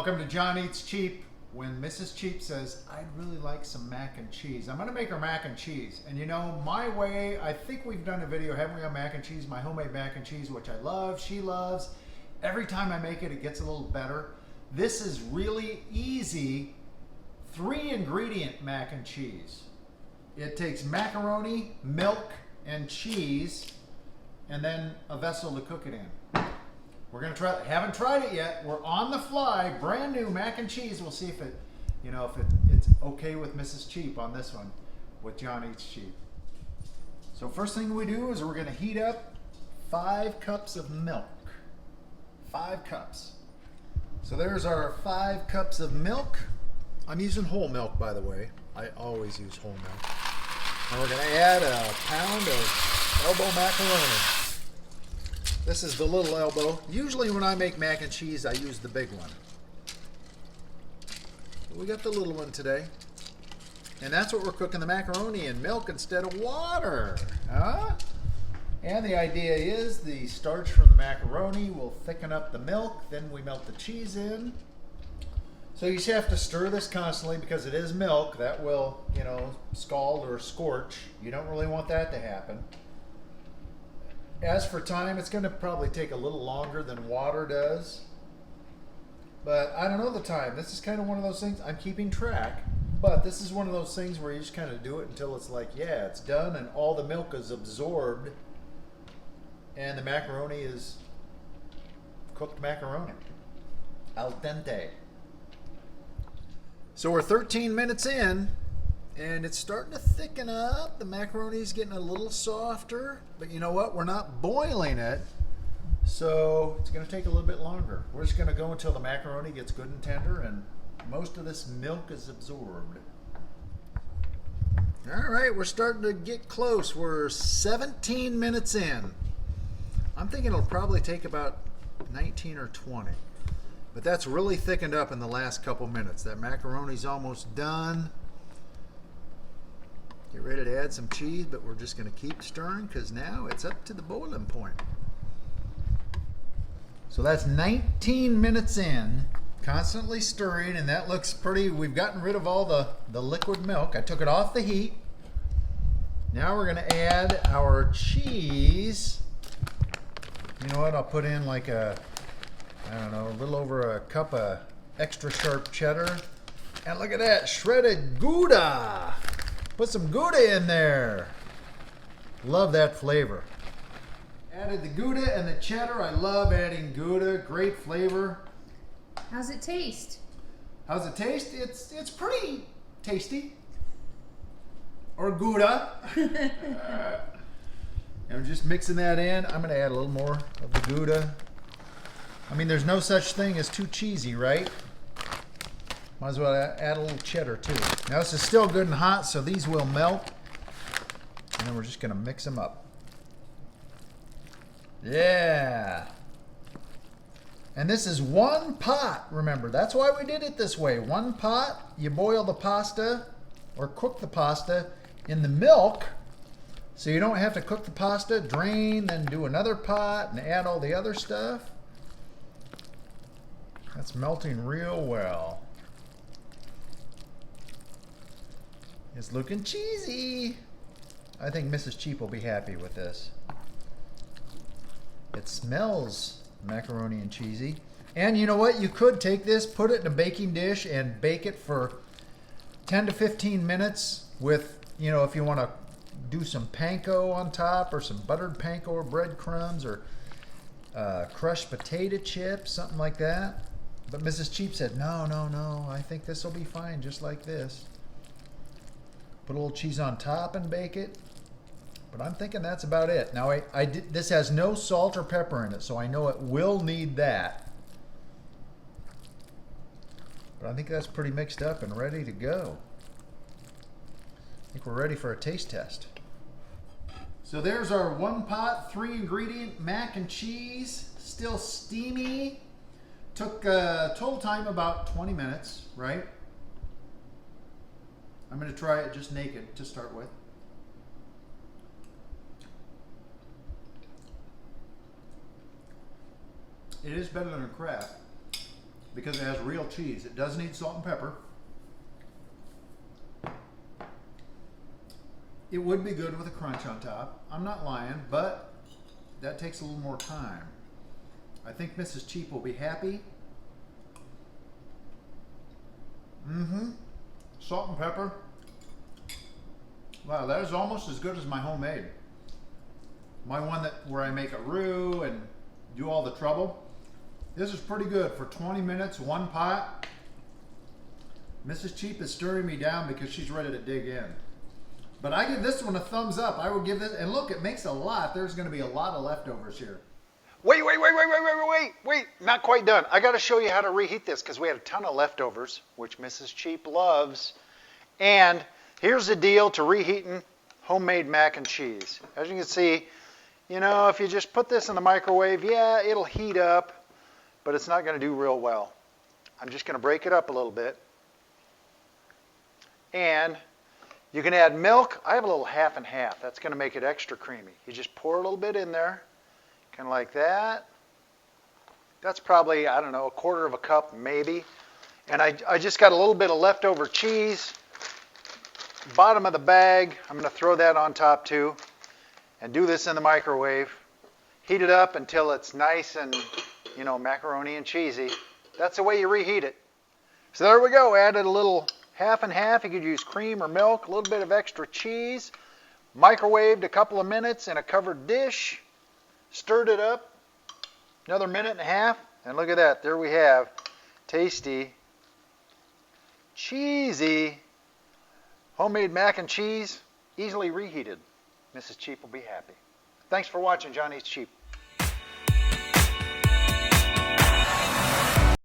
Welcome to John Eats Cheap. When Mrs. Cheap says, I'd really like some mac and cheese, I'm going to make her mac and cheese. And you know, my way, I think we've done a video, haven't we, on mac and cheese, my homemade mac and cheese, which I love, she loves. Every time I make it, it gets a little better. This is really easy 3-ingredient mac and cheese. It takes macaroni, milk, and cheese, and then a vessel to cook it in. We're gonna try. Haven't tried it yet. We're on the fly, brand new mac and cheese. We'll see if it, it's okay with Mrs. Cheap on this one, with John Eats Cheap. So first thing we do is we're gonna heat up 5 cups of milk. 5 cups. So there's our 5 cups of milk. I'm using whole milk, by the way. I always use whole milk. And we're gonna add a pound of elbow macaroni. This is the little elbow. Usually when I make mac and cheese, I use the big one. But we got the little one today. And that's what we're cooking the macaroni in, milk instead of water. Huh? And the idea is the starch from the macaroni will thicken up the milk. Then we melt the cheese in. So you just have to stir this constantly because it is milk. That will, scald or scorch. You don't really want that to happen. As for time, it's going to probably take a little longer than water does. But I don't know the time. This is kind of one of those things. I'm keeping track. But this is one of those things where you just kind of do it until it's like, yeah, it's done and all the milk is absorbed. And the macaroni is cooked macaroni. Al dente. So we're 13 minutes in. And it's starting to thicken up. The macaroni's getting a little softer. But you know what? We're not boiling it. So it's going to take a little bit longer. We're just going to go until the macaroni gets good and tender and most of this milk is absorbed. All right, we're starting to get close. We're 17 minutes in. I'm thinking it'll probably take about 19 or 20. But that's really thickened up in the last couple minutes. That macaroni's almost done. Get ready to add some cheese, but we're just going to keep stirring because now it's up to the boiling point. So that's 19 minutes in, constantly stirring, and that looks pretty. We've gotten rid of all the liquid milk. I took it off the heat. Now we're going to add our cheese. You know what? I'll put in like a little over a cup of extra sharp cheddar. And look at that, shredded Gouda. Put some Gouda in there. Love that flavor. Added the Gouda and the cheddar. I love adding Gouda. Great flavor. How's it taste? How's it taste? It's pretty tasty. Or Gouda. I'm just mixing that in. I'm going to add a little more of the Gouda. I mean, there's no such thing as too cheesy, right? Might as well add a little cheddar too. Now this is still good and hot, so these will melt. And then we're just going to mix them up. Yeah. And this is 1 pot, remember. That's why we did it this way. 1 pot, you boil the pasta or cook the pasta in the milk. So you don't have to cook the pasta, drain, then do another pot and add all the other stuff. That's melting real well. It's looking cheesy. I think Mrs. Cheap will be happy with this. It smells macaroni and cheesy. And you know what? You could take this, put it in a baking dish, and bake it for 10 to 15 minutes with, if you want to do some panko on top or some buttered panko or breadcrumbs or crushed potato chips, something like that. But Mrs. Cheap said, no, I think this will be fine just like this. Put a little cheese on top and bake it. But I'm thinking that's about it. Now, this has no salt or pepper in it, so I know it will need that. But I think that's pretty mixed up and ready to go. I think we're ready for a taste test. So there's our 1 pot, 3-ingredient mac and cheese. Still steamy. Took total time about 20 minutes, right? I'm going to try it just naked to start with. It is better than a Kraft because it has real cheese. It does need salt and pepper. It would be good with a crunch on top. I'm not lying, but that takes a little more time. I think Mrs. Cheap will be happy. Salt and pepper. Wow, that is almost as good as my homemade. My one where I make a roux and do all the trouble. This is pretty good for 20 minutes, one pot. Mrs. Cheap is stirring me down because she's ready to dig in. But I give this one a thumbs up. I will give this, and look, it makes a lot. There's going to be a lot of leftovers here. Wait, not quite done. I got to show you how to reheat this because we had a ton of leftovers, which Mrs. Cheap loves. And here's the deal to reheating homemade mac and cheese. As you can see, you know, if you just put this in the microwave, yeah, it'll heat up, but it's not going to do real well. I'm just going to break it up a little bit. And you can add milk. I have a little half and half. That's going to make it extra creamy. You just pour a little bit in there, kind of like that. That's probably, I don't know, a quarter of a cup maybe. And I just got a little bit of leftover cheese. Bottom of the bag, I'm going to throw that on top too. And do this in the microwave. Heat it up until it's nice and, you know, macaroni and cheesy. That's the way you reheat it. So there we go. Added a little half and half. You could use cream or milk, a little bit of extra cheese. Microwaved a couple of minutes in a covered dish. Stirred it up. Another minute and a half. And look at that. There we have tasty, cheesy, homemade mac and cheese, easily reheated. Mrs. Cheap will be happy. Thanks for watching Johnny's Cheap.